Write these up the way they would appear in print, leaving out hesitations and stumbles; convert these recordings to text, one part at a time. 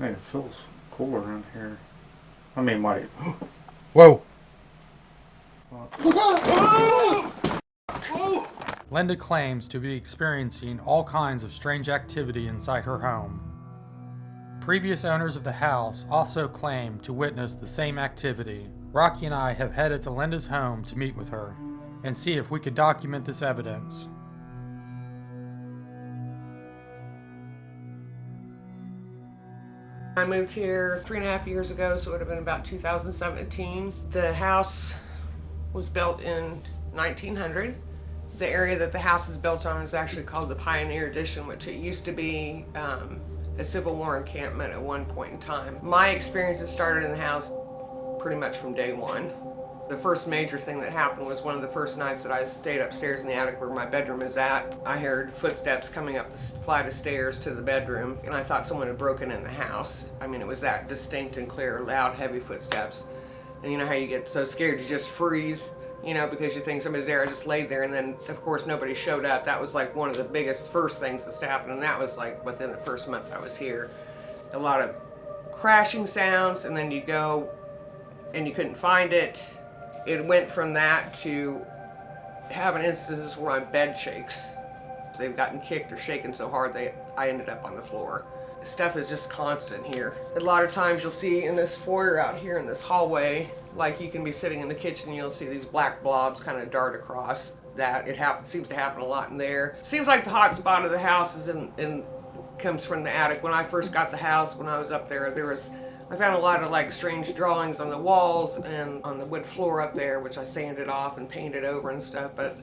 Man, it feels cooler in here. I mean, my. Whoa! What? Linda claims to be experiencing all kinds of strange activity inside her home. Previous owners of the house also claim to witness the same activity. Rocky and I have headed to Linda's home to meet with her and see if we could document this evidence. I moved here 3.5 years ago, so it would have been about 2017. The house was built in 1900. The area that the house is built on is actually called the Pioneer Edition, which it used to be a Civil War encampment at one point in time. My experiences started in the house pretty much from day one. The first major thing that happened was one of the first nights that I stayed upstairs in the attic where my bedroom is at. I heard footsteps coming up the flight of stairs to the bedroom, and I thought someone had broken in the house. I mean, it was that distinct and clear, loud, heavy footsteps. And you know how you get so scared you just freeze, you know, because you think somebody's there. I just laid there, and then of course nobody showed up. That was like one of the biggest first things that's happened, and that was like within the first month I was here. A lot of crashing sounds, and then you go and you couldn't find it. It went from that to having instances where my bed shakes. They've gotten kicked or shaken so hard I ended up on the floor. Stuff is just constant here. A lot of times you'll see in this foyer out here in this hallway, like you can be sitting in the kitchen and you'll see these black blobs kind of dart across. That it seems to happen a lot in there. Seems like the hot spot of the house is comes from the attic. When I first got the house, when I was up there, I found a lot of like strange drawings on the walls and on the wood floor up there, which I sanded off and painted over and stuff. But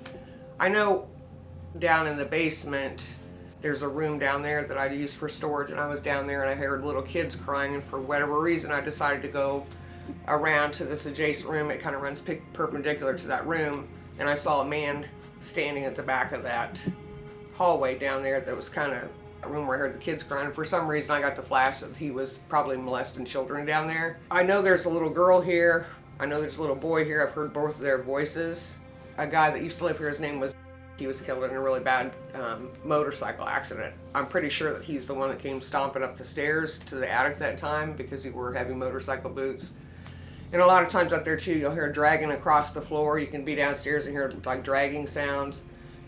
I know down in the basement, there's a room down there that I use for storage, and I was down there and I heard little kids crying, and for whatever reason I decided to go around to this adjacent room. It kind of runs perpendicular to that room, and I saw a man standing at the back of that hallway down there that was kind of a room where I heard the kids crying. For some reason I got the flash that he was probably molesting children down there. I know there's a little girl here. I know there's a little boy here. I've heard both of their voices. A guy that used to live here, his name was, he was killed in a really bad motorcycle accident. I'm pretty sure that he's the one that came stomping up the stairs to the attic that time because he wore heavy motorcycle boots. And a lot of times out there too, you'll hear dragging across the floor. You can be downstairs and hear like dragging sounds.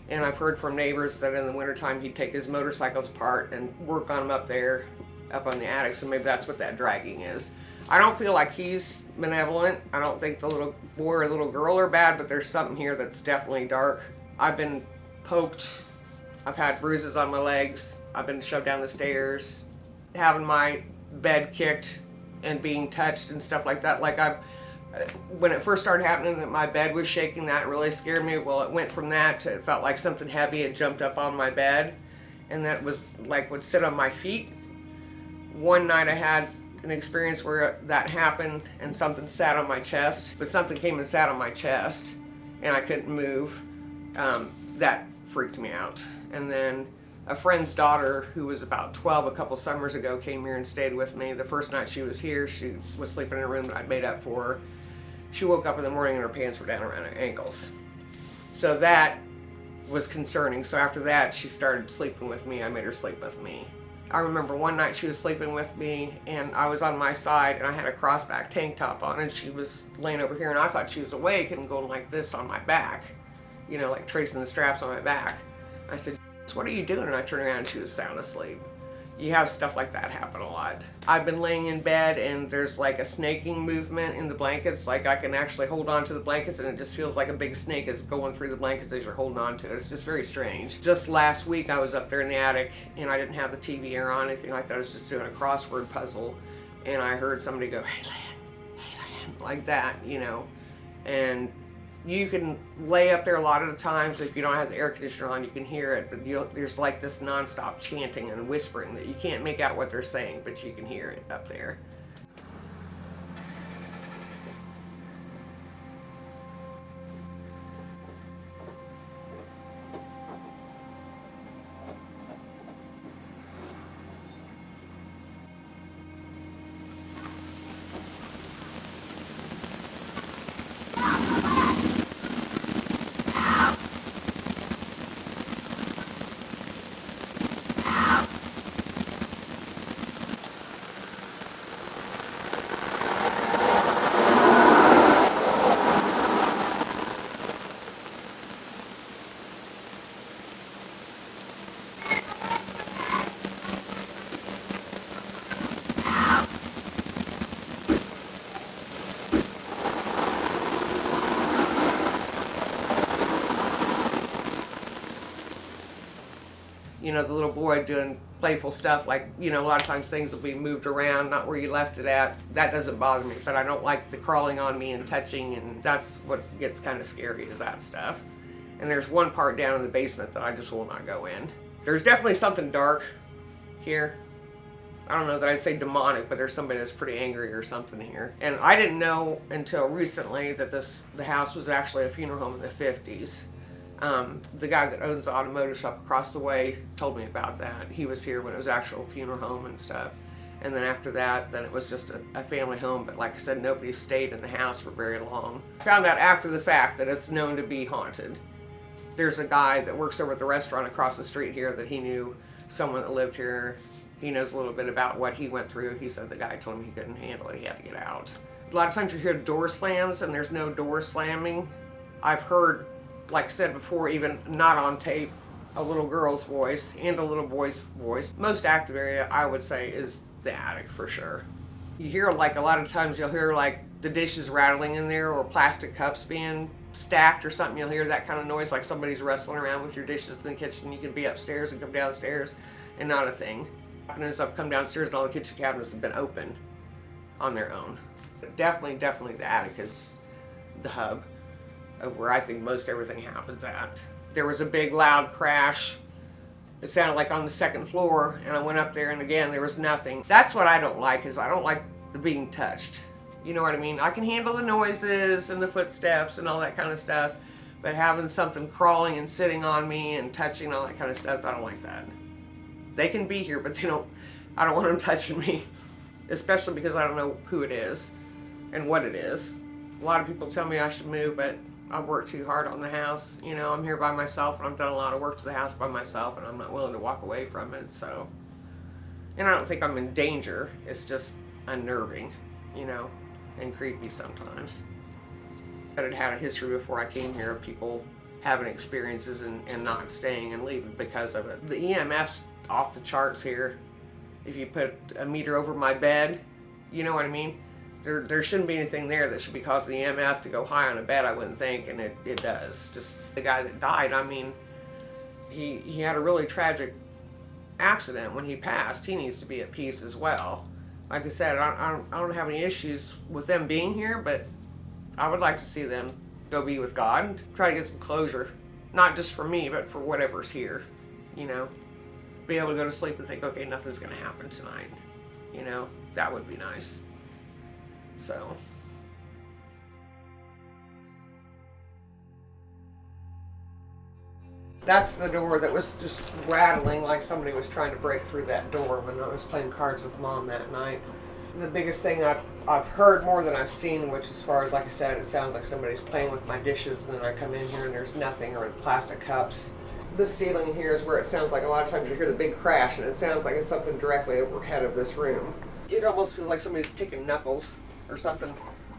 And I've heard from neighbors that in the wintertime he'd take his motorcycles apart and work on them up there, up on the attic. So maybe that's what that dragging is. I don't feel like he's malevolent. I don't think the little boy or little girl are bad, but there's something here that's definitely dark. I've been poked. I've had bruises on my legs. I've been shoved down the stairs, having my bed kicked and being touched and stuff like that. Like when it first started happening that my bed was shaking, that really scared me. Well, it went from that to it felt like something heavy had jumped up on my bed, and that was like would sit on my feet. One night I had an experience where that happened and something sat on my chest, but something came and sat on my chest and I couldn't move. That freaked me out. And then a friend's daughter who was about 12 a couple summers ago came here and stayed with me. The first night she was here, she was sleeping in a room that I'd made up for her. She woke up in the morning and her pants were down around her ankles. So that was concerning. So after that, she started sleeping with me. I made her sleep with me. I remember one night she was sleeping with me and I was on my side and I had a crossback tank top on and she was laying over here and I thought she was awake and going like this on my back, you know, like tracing the straps on my back. I said, "What are you doing?" And I turned around and she was sound asleep. You have stuff like that happen a lot. I've been laying in bed and there's like a snaking movement in the blankets. Like I can actually hold on to the blankets and it just feels like a big snake is going through the blankets as you're holding on to it. It's just very strange. Just last week I was up there in the attic and I didn't have the TV or on, anything like that. I was just doing a crossword puzzle and I heard somebody go, "Hey, Lan," like that, you know. And you can lay up there a lot of the times. If you don't have the air conditioner on, you can hear it, but there's like this nonstop chanting and whispering that you can't make out what they're saying, but you can hear it up there. You know, the little boy doing playful stuff, like, you know, a lot of times things will be moved around, not where you left it at. That doesn't bother me, but I don't like the crawling on me and touching, and that's what gets kind of scary, is that stuff. And there's one part down in the basement that I just will not go in. There's definitely something dark here. I don't know that I'd say demonic, but there's somebody that's pretty angry or something here. And I didn't know until recently that the house was actually a funeral home in the 50s. The guy that owns the automotive shop across the way told me about that. He was here when it was actual funeral home and stuff. And then after that, then it was just a family home. But like I said, nobody stayed in the house for very long. I found out after the fact that it's known to be haunted. There's a guy that works over at the restaurant across the street here that he knew someone that lived here. He knows a little bit about what he went through. He said the guy told him he couldn't handle it. He had to get out. A lot of times you hear door slams and there's no door slamming. I've heard, like I said before, even not on tape, a little girl's voice and a little boy's voice. Most active area, I would say, is the attic for sure. You hear, like, a lot of times you'll hear like the dishes rattling in there or plastic cups being stacked or something. You'll hear that kind of noise, like somebody's wrestling around with your dishes in the kitchen. You can be upstairs and come downstairs and not a thing. And as I've come downstairs and all the kitchen cabinets have been open on their own. But definitely the attic is the hub of where I think most everything happens at. There was a big loud crash. It sounded like on the second floor, and I went up there, and again, there was nothing. That's what I don't like, is I don't like the being touched. You know what I mean? I can handle the noises and the footsteps and all that kind of stuff, but having something crawling and sitting on me and touching all that kind of stuff, I don't like that. They can be here, but I don't want them touching me, especially because I don't know who it is and what it is. A lot of people tell me I should move, but I've worked too hard on the house. You know, I'm here by myself, and I've done a lot of work to the house by myself, and I'm not willing to walk away from it, so. And I don't think I'm in danger. It's just unnerving, you know, and creepy sometimes. But it had a history before I came here of people having experiences and not staying and leaving because of it. The EMF's off the charts here. If you put a meter over my bed, you know what I mean? There shouldn't be anything there that should be causing the EMF to go high on a bed, I wouldn't think, and it does. Just the guy that died, I mean, he had a really tragic accident when he passed. He needs to be at peace as well. Like I said, I don't have any issues with them being here, but I would like to see them go be with God and try to get some closure. Not just for me, but for whatever's here, you know? Be able to go to sleep and think, okay, nothing's going to happen tonight. You know, that would be nice. So. That's the door that was just rattling like somebody was trying to break through that door when I was playing cards with Mom that night. The biggest thing I've heard more than I've seen, which as far as, like I said, it sounds like somebody's playing with my dishes, and then I come in here and there's nothing, or the plastic cups. The ceiling here is where it sounds like a lot of times you hear the big crash, and it sounds like it's something directly overhead of this room. It almost feels like somebody's taking knuckles or something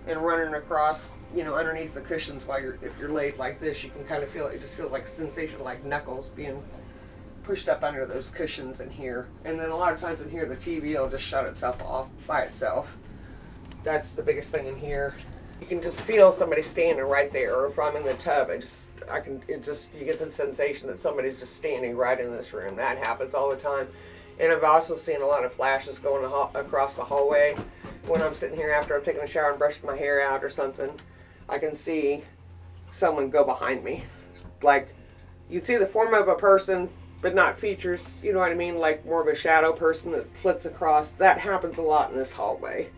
and running across, you know, underneath the cushions while if you're laid like this, you can kind of feel it. It just feels like a sensation like knuckles being pushed up under those cushions in here. And then a lot of times in here, the TV will just shut itself off by itself. That's the biggest thing in here. You can just feel somebody standing right there, or if I'm in the tub, you get the sensation that somebody's just standing right in this room. That happens all the time. And I've also seen a lot of flashes going across the hallway. When I'm sitting here after I'm taking a shower and brushing my hair out or something, I can see someone go behind me. Like, you'd see the form of a person, but not features, you know what I mean? Like more of a shadow person that flits across. That happens a lot in this hallway.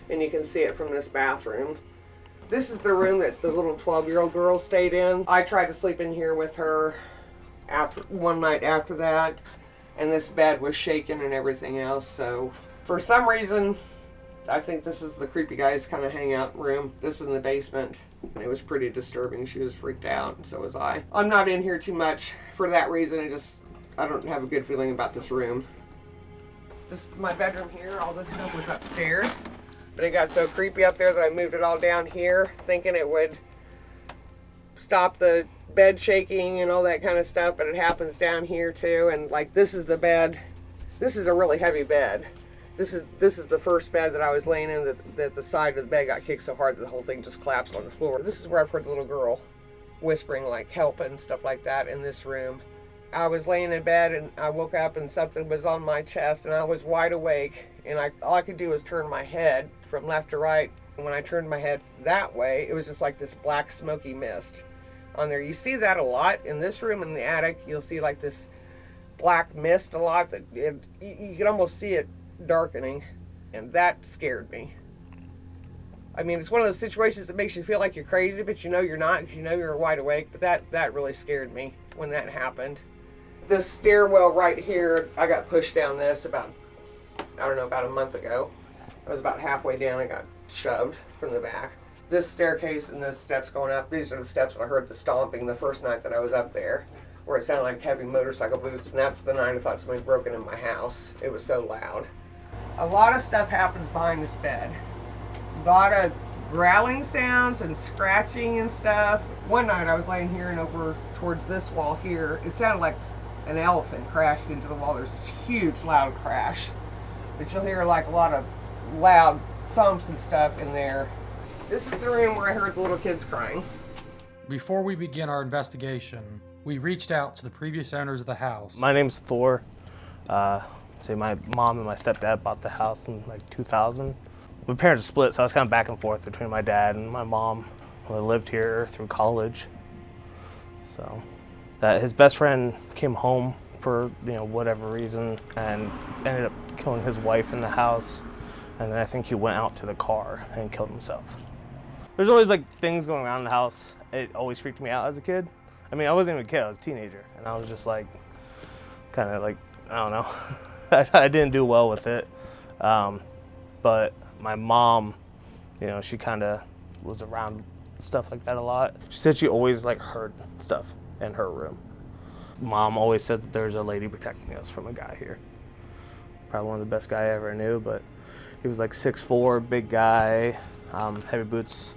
And you can see it from this bathroom. This is the room that the little 12-year-old girl stayed in. I tried to sleep in here with her one night after that, and this bed was shaking and everything else. So for some reason, I think this is the creepy guy's kind of hangout room. This is in the basement. It was pretty disturbing. She was freaked out, and so was I. I'm not in here too much for that reason. I don't have a good feeling about this room. This my bedroom here. All this stuff was upstairs. But it got so creepy up there that I moved it all down here, thinking it would stop the bed shaking and all that kind of stuff, but it happens down here too. And like, this is the bed. This is a really heavy bed. This is the first bed that I was laying in that the side of the bed got kicked so hard that the whole thing just collapsed on the floor. This is where I've heard the little girl whispering like help and stuff like that in this room. I was laying in bed and I woke up and something was on my chest and I was wide awake and all I could do was turn my head from left to right. And when I turned my head that way, it was just like this black smoky mist on there. You see that a lot in this room in the attic. You'll see like this black mist a lot that you can almost see it darkening, and that scared me. I mean, it's one of those situations that makes you feel like you're crazy, but you know you're not because you know you're wide awake. But that really scared me when that happened. This stairwell right here, I got pushed down this about a month ago. I was about halfway down and got shoved from the back. This staircase and the steps going up, these are the steps that I heard the stomping the first night that I was up there, where it sounded like heavy motorcycle boots, and that's the night I thought somebody broken in my house. It was so loud. A lot of stuff happens behind this bed. A lot of growling sounds and scratching and stuff. One night I was laying here and over towards this wall here, it sounded like an elephant crashed into the wall. There's this huge loud crash. But you'll hear like a lot of loud thumps and stuff in there. This is the room where I heard the little kids crying. Before we begin our investigation, we reached out to the previous owners of the house. My name's Thor. My mom and my stepdad bought the house in like 2000. My parents split, so I was kind of back and forth between my dad and my mom. I lived here through college. So his best friend came home for whatever reason and ended up killing his wife in the house. And then I think he went out to the car and killed himself. There's always like things going on in the house. It always freaked me out as a kid. I mean, I wasn't even a kid, I was a teenager. And I was just like, kind of like, I don't know. I didn't do well with it. But my mom, she kind of was around stuff like that a lot. She said she always like heard stuff in her room. Mom always said that there's a lady protecting us from a guy here. Probably one of the best guy I ever knew, but he was like 6'4", big guy, heavy boots.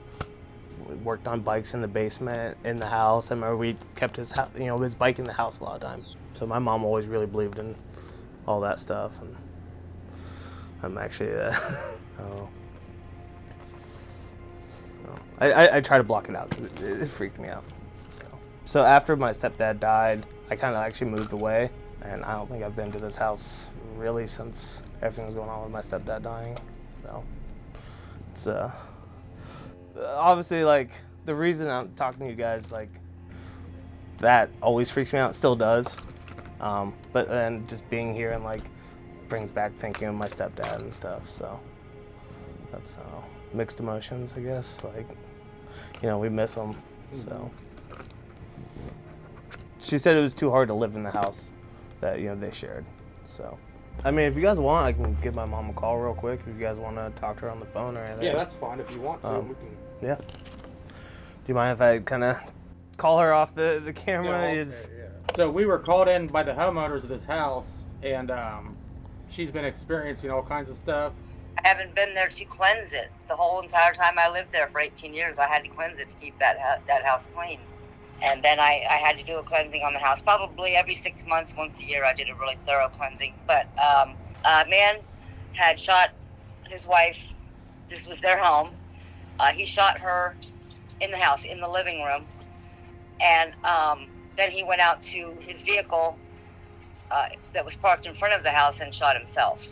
We worked on bikes in the basement, in the house. I remember we kept his bike in the house a lot of times. So my mom always really believed in all that stuff, and I'm actually, I try to block it out because it freaked me out. So after my stepdad died, I kind of actually moved away, and I don't think I've been to this house really since everything was going on with my stepdad dying. So it's obviously like the reason I'm talking to you guys, like that always freaks me out. It still does. But then just being here and like brings back thinking of my stepdad and stuff. So that's mixed emotions, I guess. Like, we miss him. So she said it was too hard to live in the house that they shared. So I mean, if you guys want, I can give my mom a call real quick. If you guys want to talk to her on the phone or anything. Yeah, that's fine if you want to. We can... Yeah. Do you mind if I kind of call her off the camera? Yeah, okay, yeah. So we were called in by the homeowners of this house, and she's been experiencing all kinds of stuff. I haven't been there to cleanse it. The whole entire time I lived there for 18 years, I had to cleanse it to keep that house clean. And then I had to do a cleansing on the house. Probably every 6 months, once a year, I did a really thorough cleansing. But a man had shot his wife. This was their home. He shot her in the house, in the living room. And then he went out to his vehicle that was parked in front of the house and shot himself.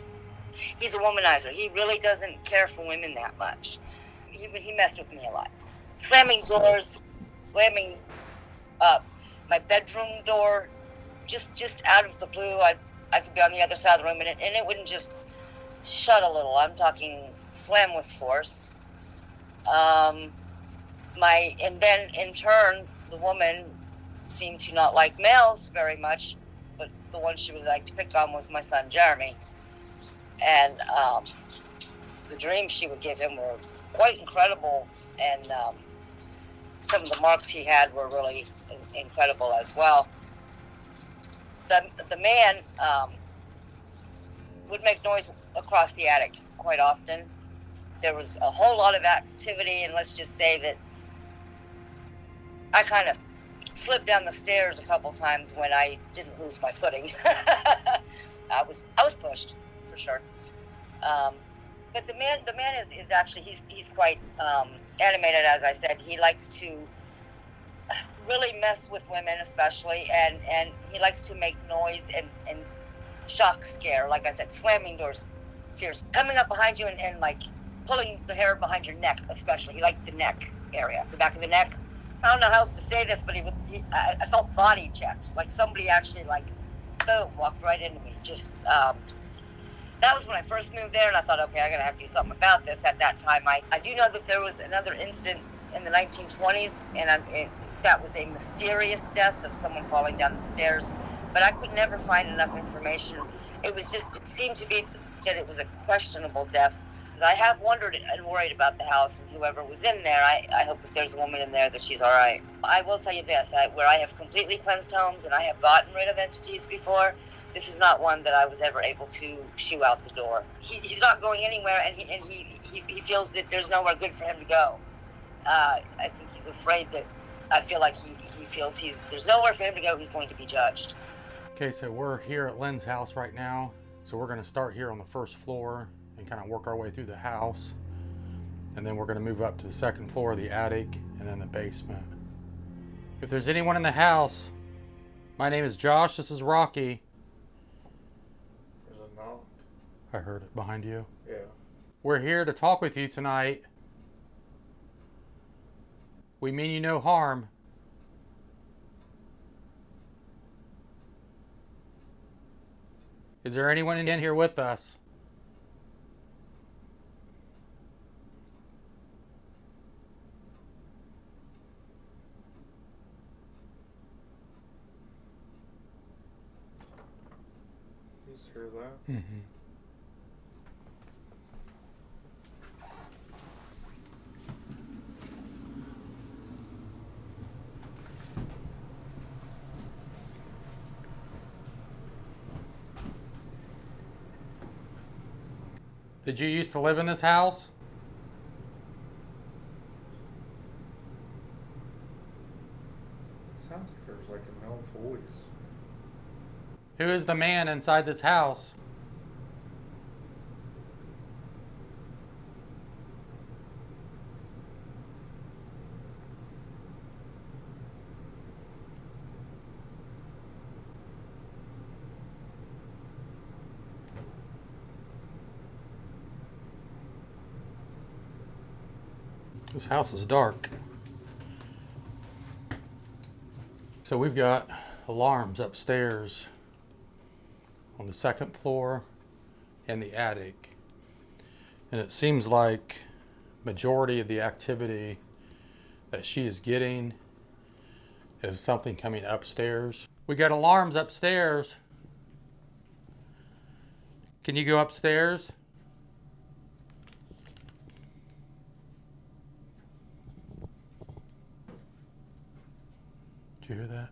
He's a womanizer. He really doesn't care for women that much. He messed with me a lot. Slamming doors, slamming my bedroom door, just out of the blue. I could be on the other side of the room and it wouldn't just shut a little. I'm talking slam with force. And then in turn, the woman seemed to not like males very much, but the one she would like to pick on was my son Jeremy. And the dreams she would give him were quite incredible, and some of the marks he had were really incredible as well. The man would make noise across the attic quite often. There was a whole lot of activity, and let's just say that I kind of slipped down the stairs a couple times when I didn't lose my footing. I was pushed, for sure. But the man is actually, he's quite animated, as I said. He likes to really mess with women, especially, and he likes to make noise and shock scare. Like I said, slamming doors, fierce, coming up behind you and like pulling the hair behind your neck, especially. He liked the neck area, the back of the neck. I don't know how else to say this, but I felt body checked, like somebody actually like boom walked right into me. Just that was when I first moved there, and I thought, okay, I gotta have to do something about this. At that time, I do know that there was another incident in the 1920s, and that was a mysterious death of someone falling down the stairs, but I could never find enough information. It seemed to be that it was a questionable death. I have wondered and worried about the house and whoever was in there. I hope if there's a woman in there that she's all right. I will tell you this, where I have completely cleansed homes and I have gotten rid of entities before, this is not one that I was ever able to shoo out the door. He's not going anywhere, and he feels that there's nowhere good for him to go. I think he's afraid that, I feel like he feels there's nowhere for him to go, he's going to be judged. Okay, so we're here at Lynn's house right now. So we're gonna start here on the first floor and kind of work our way through the house. And then we're gonna move up to the second floor, the attic, and then the basement. If there's anyone in the house, my name is Josh, this is Rocky. There's a knock. I heard it behind you. Yeah. We're here to talk with you tonight. We mean you no harm. Is there anyone in here with us? You just hear that? Mm-hmm. Did you used to live in this house? Sounds like there's like a male voice. Who is the man inside this house? This house is dark. So we've got alarms upstairs on the second floor and the attic. And it seems like majority of the activity that she is getting is something coming upstairs. We got alarms upstairs. Can you go upstairs? Did you hear that?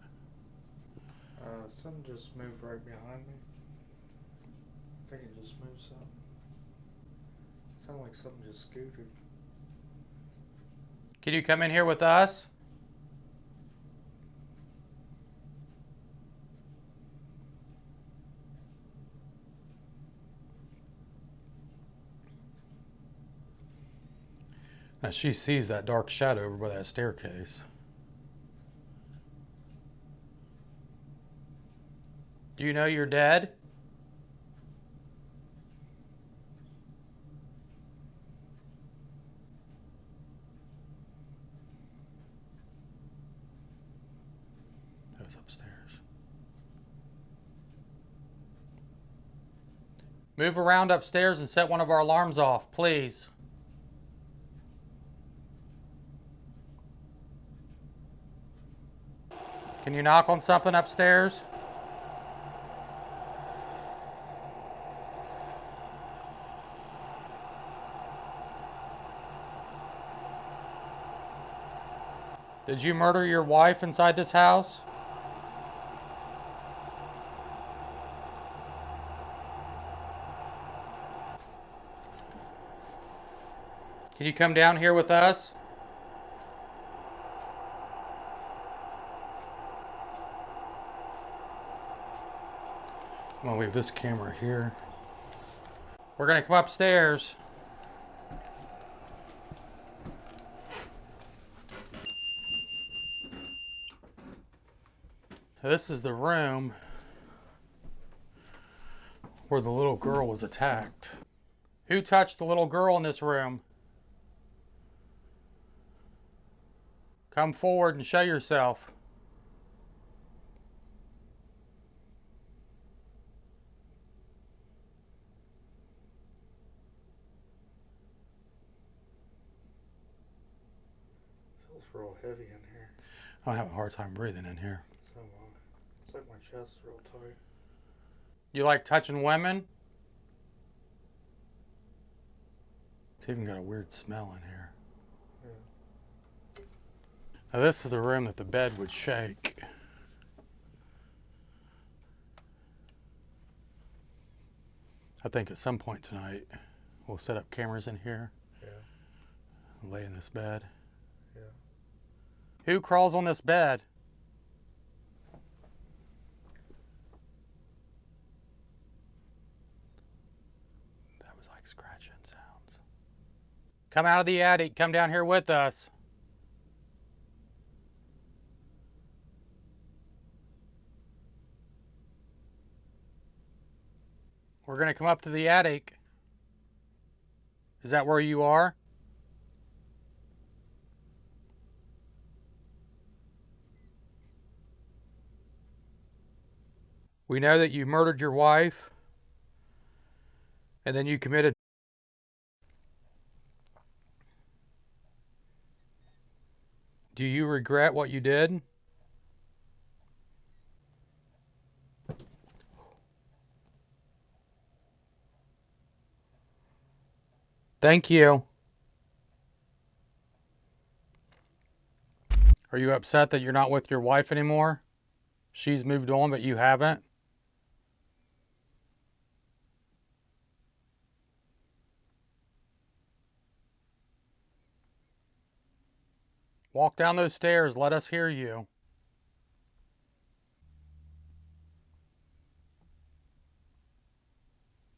Something just moved right behind me. I think it just moved something. Sounded like something just scooted. Can you come in here with us? Now she sees that dark shadow over by that staircase. Do you know you're dead? That was upstairs. Move around upstairs and set one of our alarms off, please. Can you knock on something upstairs? Did you murder your wife inside this house? Can you come down here with us? I'm gonna leave this camera here. We're gonna come upstairs. This is the room where the little girl was attacked. Who touched the little girl in this room? Come forward and show yourself. Feels real heavy in here. I'm having a hard time breathing in here. So it's like my chest is real tight. You like touching women? It's even got a weird smell in here. Yeah. Now this is the room that the bed would shake. I think at some point tonight we'll set up cameras in here. Yeah. And lay in this bed. Yeah. Who crawls on this bed? That was like scratching sounds. Come out of the attic. Come down here with us. We're going to come up to the attic. Is that where you are? We know that you murdered your wife and then you committed. Do you regret what you did? Thank you. Are you upset that you're not with your wife anymore? She's moved on, but you haven't? Walk down those stairs. Let us hear you.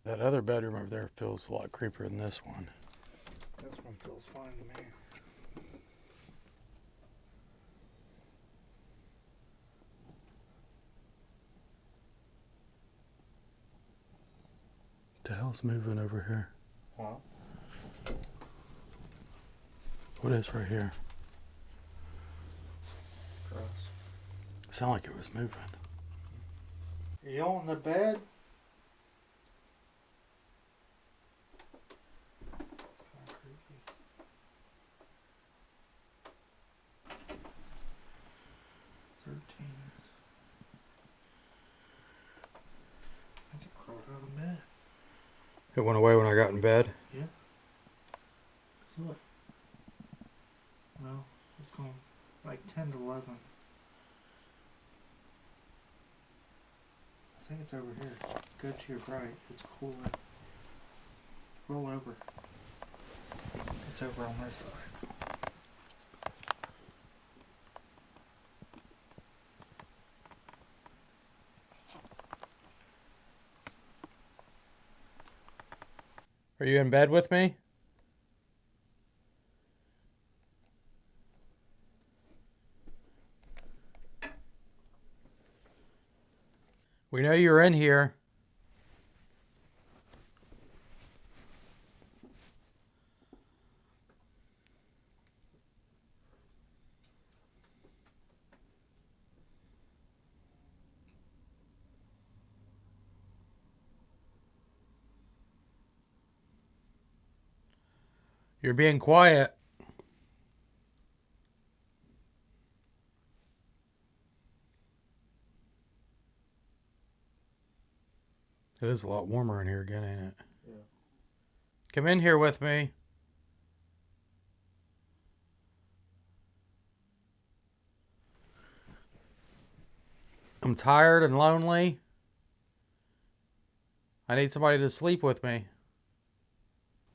That other bedroom over there feels a lot creepier than this one. This one feels fine to me. What the hell's moving over here? Well, What is right here? gross. It sounded like it was moving. Are you on the bed? It's kind of creepy. 13. I think it crawled out of bed. It went away when I got in bed. Yeah. So what? Well, it's going like 10 to 11. I think it's over here. Go to your right. It's cooler. Roll over. It's over on this side. Are you in bed with me? We know you're in here. You're being quiet. It is a lot warmer in here again, ain't it? Yeah. Come in here with me. I'm tired and lonely. I need somebody to sleep with me.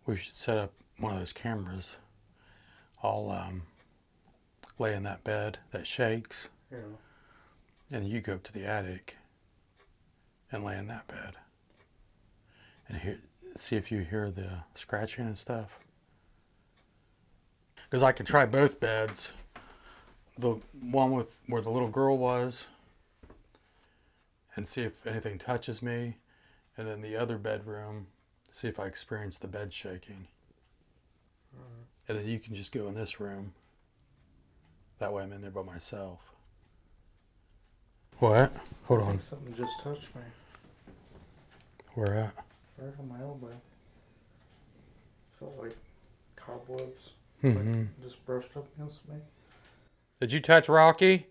We should set up one of those cameras. I'll lay in that bed that shakes, Yeah. and you go up to the attic and lay in that bed. And see if you hear the scratching and stuff. Because I can try both beds. The one with where the little girl was, and see if anything touches me. And then the other bedroom, see if I experience the bed shaking. And then you can just go in this room. That way I'm in there by myself. What? Hold I on. think something just touched me. Where at? Right on my elbow. Felt like cobwebs. Mm-hmm. Like just brushed up against me. Did you touch Rocky?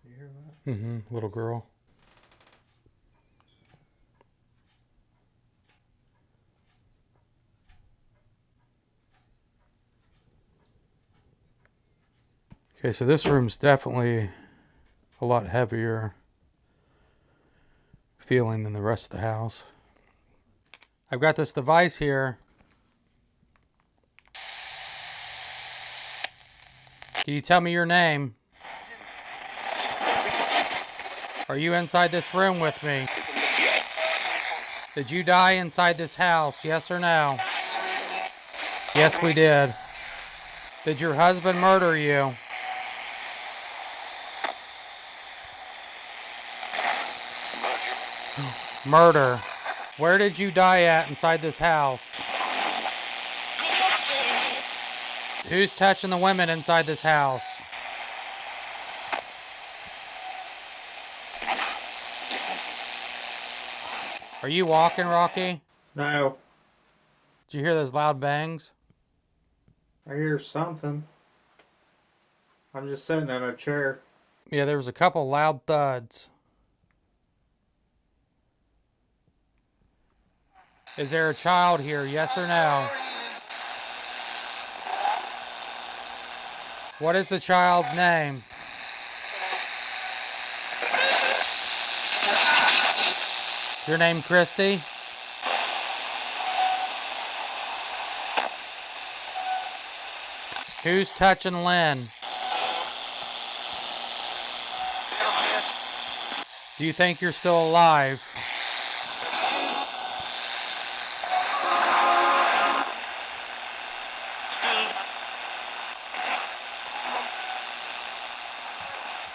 You hear that? Mm-hmm. Little girl. Okay, so this room's definitely a lot heavier feeling than the rest of the house. I've got this device here. Can you tell me your name? Are you inside this room with me? Did you die inside this house? Yes or no? Yes, we did. Did your husband murder you? Murder. Where did you die at inside this house? Who's touching the women inside this house? Are you walking, Rocky? No. Did you hear those loud bangs? I hear something. I'm just sitting in a chair. Yeah, there was a couple loud thuds. Is there a child here, yes or no? What is the child's name? Your name Christy? Who's touching Lynn? Do you think you're still alive?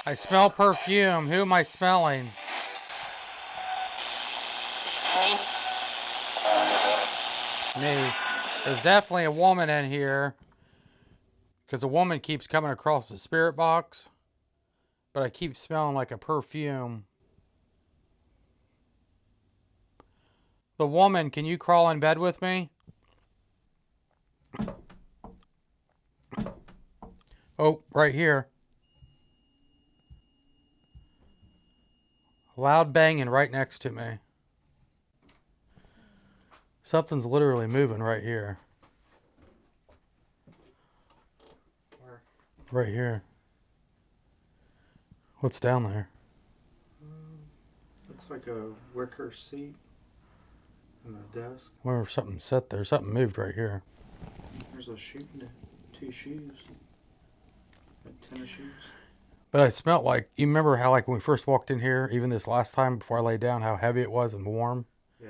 I smell perfume. Who am I smelling? Me. There's definitely a woman in here. Because a woman keeps coming across the spirit box. But I keep smelling like a perfume. The woman, can you crawl in bed with me? Oh, right here. Loud banging right next to me. Something's literally moving right here. Where? Right here. What's down there? Looks like a wicker seat and a desk. I wonder if something sat there. Something moved right here. There's a shoe, two shoes, like tennis shoes. But I smelled like, you remember how like when we first walked in here, even this last time before I laid down, how heavy it was and warm? Yeah.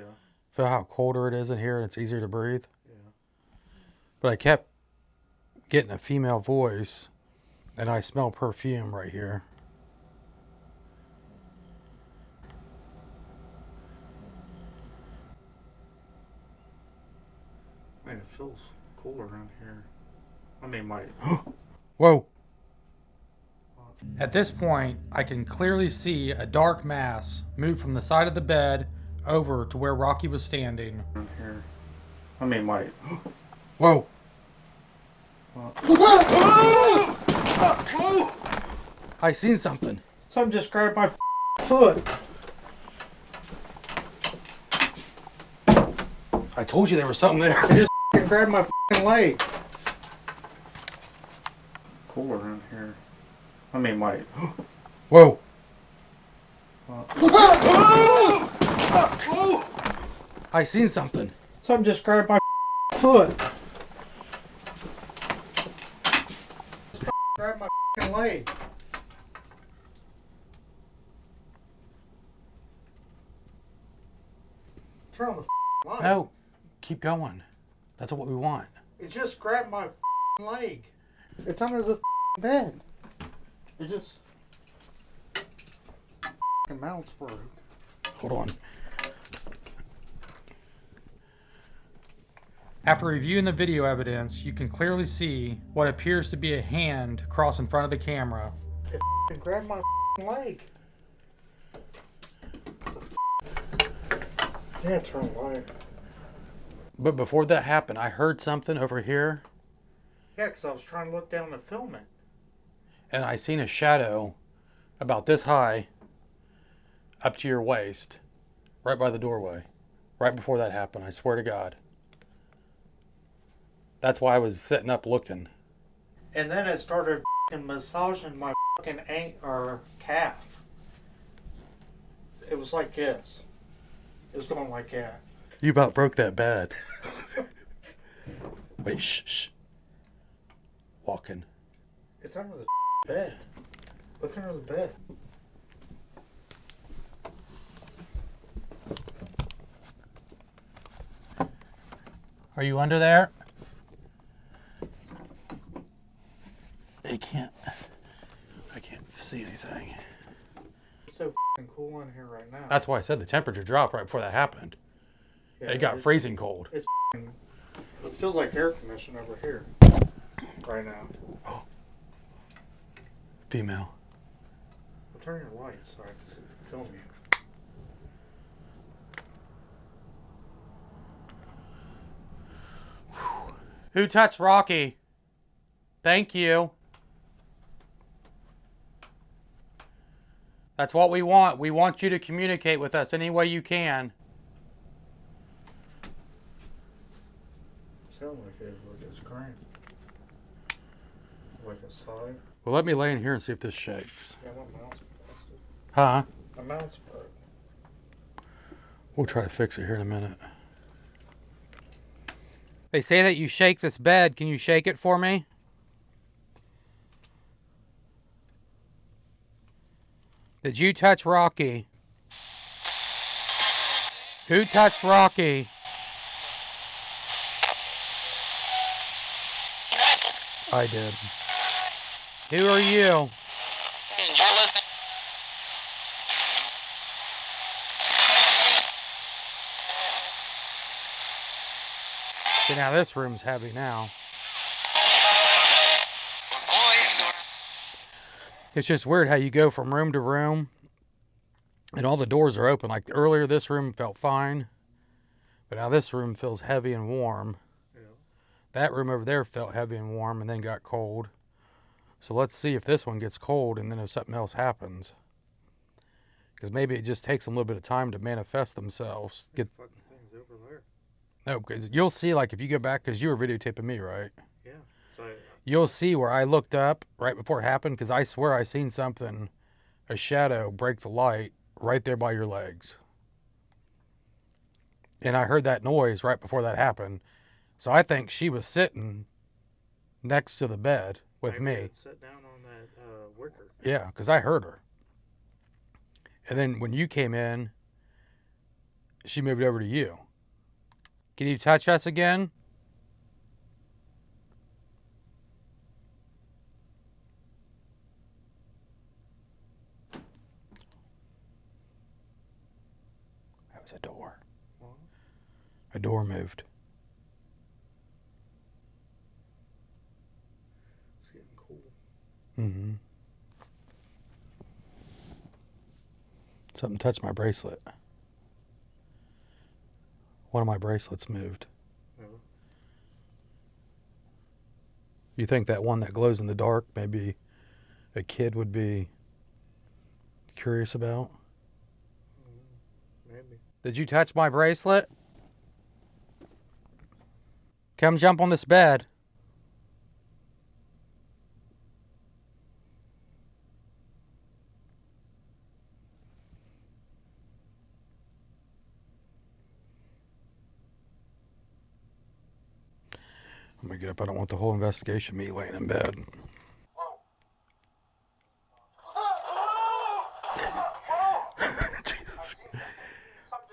Feel how colder it is in here and it's easier to breathe? Yeah. But I kept getting a female voice and I smell perfume right here. Man, it feels cool around here. I mean, my. Whoa. At this point, I can clearly see a dark mass move from the side of the bed over to where Rocky was standing. Around here. I mean, my. Whoa. I seen something. Something just grabbed my foot. I told you there was something there. It just grabbed my leg. Cool around here. I mean, my. Whoa. I seen something. Something just grabbed my foot. Grabbed my leg. Turn on the light. No. Keep going. That's what we want. It just grabbed my leg. It's under the bed. It just mounts broke. Hold on. After reviewing the video evidence, you can clearly see what appears to be a hand cross in front of the camera. It grabbed my leg. Yeah, turn light. But before that happened, I heard something over here, Yeah, because I was trying to look down to film it. and I seen a shadow about this high up to your waist, right by the doorway. Right before that happened, I swear to God. That's why I was sitting up looking. And then it started massaging my calf. It was like this. It was going like that. You about broke that bed. Wait, shh. Walking. It's under the bed. Look under the bed. Are you under there? I can't see anything. It's so cool in here right now. That's why I said the temperature dropped right before that happened. Yeah, It got freezing cold. It feels like air conditioning over here right now. Female. I'll turn your lights so I can film you. Who touched Rocky? Thank you. That's what we want. We want you to communicate with us any way you can. Sound like it was like a scream. Like a sigh. Well, let me lay in here and see if this shakes. Yeah, my mouse busted. Huh? My mouse broke. We'll try to fix it here in a minute. They say that you shake this bed. Can you shake it for me? Did you touch Rocky? Who touched Rocky? I did. Who are you? See, now this room's heavy now. It's just weird how you go from room to room and all the doors are open. Like earlier, this room felt fine, but now this room feels heavy and warm. Yeah. That room over there felt heavy and warm and then got cold. So let's see if this one gets cold and then if something else happens. Because maybe it just takes them a little bit of time to manifest themselves. Fucking things over there. No, because you'll see, like, if you go back, because you were videotaping me, right? Yeah. So You'll see where I looked up right before it happened, because I swear I seen something, a shadow, break the light right there by your legs. And I heard that noise right before that happened. So I think she was sitting next to the bed with maybe me. I'd sit down on that wicker. Yeah, because I heard her. And then when you came in, she moved over to you. Can you touch us again? That was a door. What? A door moved. It's getting cool. Mm-hmm. Something touched my bracelet. One of my bracelets moved. Yeah. You think that one that glows in the dark, maybe a kid would be curious about? Maybe. Did you touch my bracelet? Come jump on this bed. I'm gonna get up. I don't want the whole investigation me laying in bed. Jesus.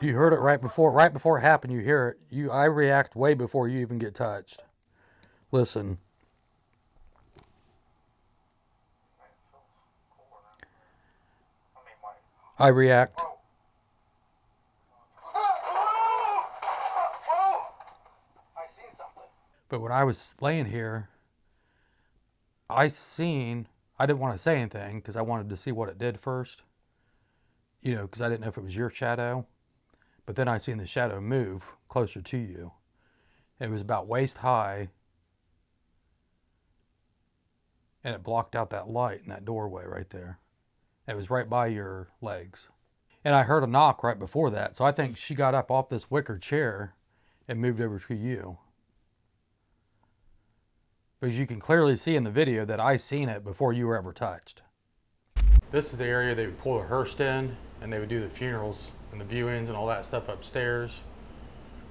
You heard it right before it happened. You hear it. I react way before you even get touched. Listen. I react. I seen something. But when I was laying here, I didn't want to say anything because I wanted to see what it did first. You know, because I didn't know if it was your shadow. But then I seen the shadow move closer to you. It was about waist high. And it blocked out that light in that doorway right there. It was right by your legs. And I heard a knock right before that. So I think she got up off this wicker chair and moved over to you. Because you can clearly see in the video that I seen it before you were ever touched. This is the area they would pull the hearse in and they would do the funerals and the viewings and all that stuff upstairs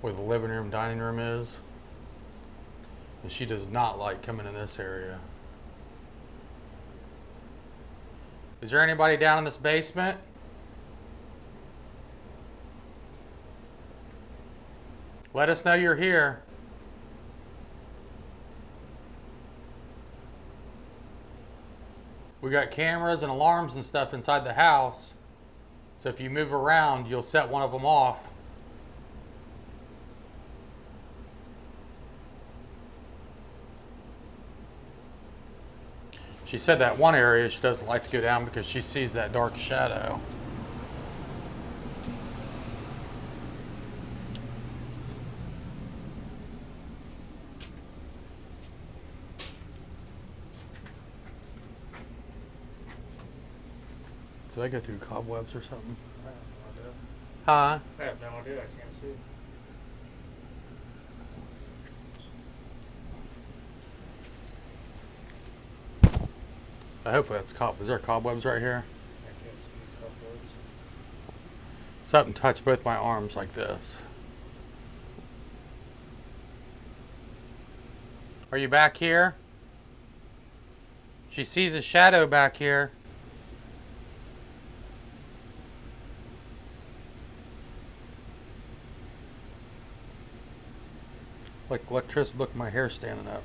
where the living room, dining room is. And she does not like coming in this area. Is there anybody down in this basement? Let us know you're here. We got cameras and alarms and stuff inside the house. So if you move around, you'll set one of them off. She said that one area she doesn't like to go down because she sees that dark shadow. Did I go through cobwebs or something? I have no idea. Huh? I have no idea. I can't see. Hopefully that's is there cobwebs right here? I can't see cobwebs. Something touched both my arms like this. Are you back here? She sees a shadow back here. Like electricity. Look, my hair's standing up.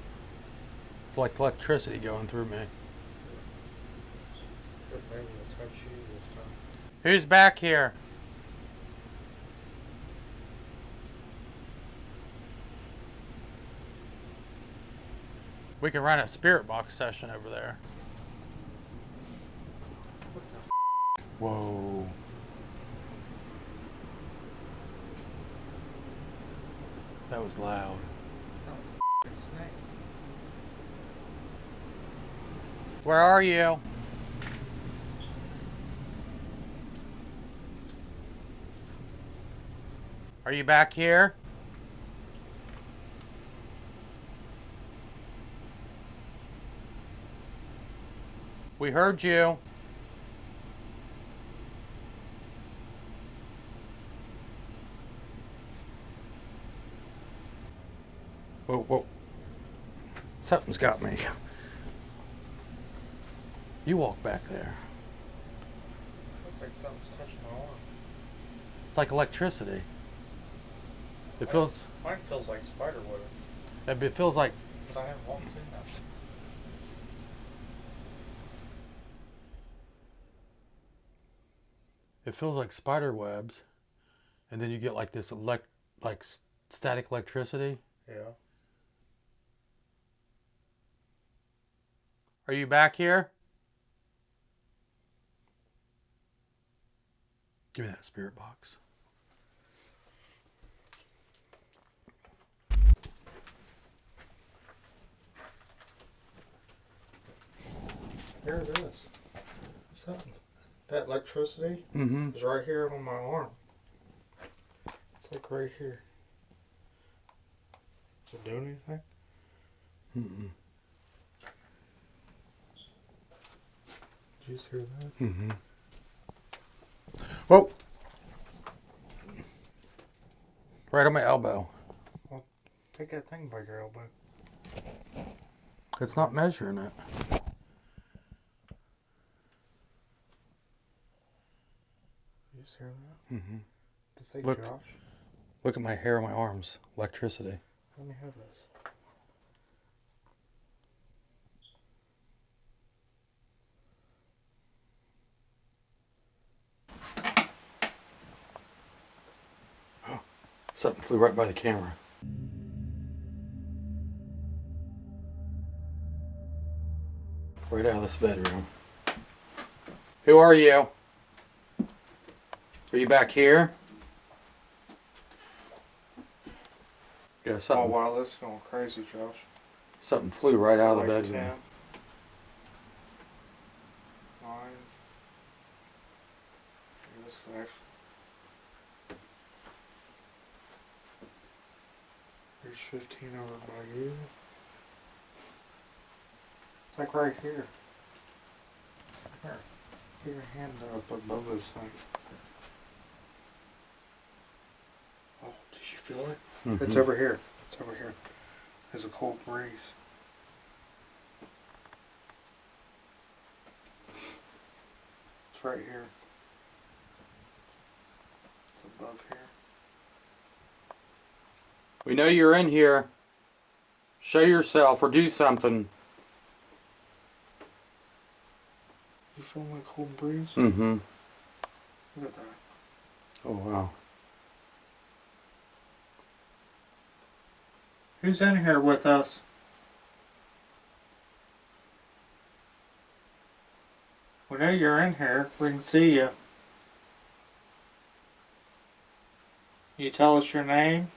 It's like electricity going through me. But maybe we'll touch you this time. Who's back here? We can run a spirit box session over there. Whoa. That was loud. It's not a f***ing snake. Where are you? Are you back here? We heard you. Whoa, whoa. Something's got me. You walk back there. Feels like something's touching my arm. It's like electricity. It feels. Mine feels like spider webs. It feels like. But I haven't walked in that. It feels like spider webs, and then you get like this static electricity. Yeah. Are you back here? Give me that spirit box. Here it is. Something. That electricity Mm-hmm. is right here on my arm. It's like right here. Is it doing anything? Mm-mm. Did you just hear that? Mm-hmm. Whoa! Right on my elbow. Take that thing by your elbow. It's not measuring it. You just hear that? Mm-hmm. Did it say Look. Josh? Look at my hair on my arms. Electricity. Let me have this. Something flew right by the camera. Right out of this bedroom. Who are you? Are you back here? Yeah, Oh something. wow, this is going crazy, Josh. Something flew right out of the Like bedroom. 10, 9. This actually. There's 15 over by you. It's like right here. Here. Put your hand up above this thing. Oh, did you feel it? Mm-hmm. It's over here. It's over here. There's a cold breeze. It's right here. It's above here. We know you're in here. Show yourself or do something. You feel my cold breeze? Mm-hmm. Look at that. Oh, wow. Who's in here with us? We know you're in here. We can see you. You tell us your name?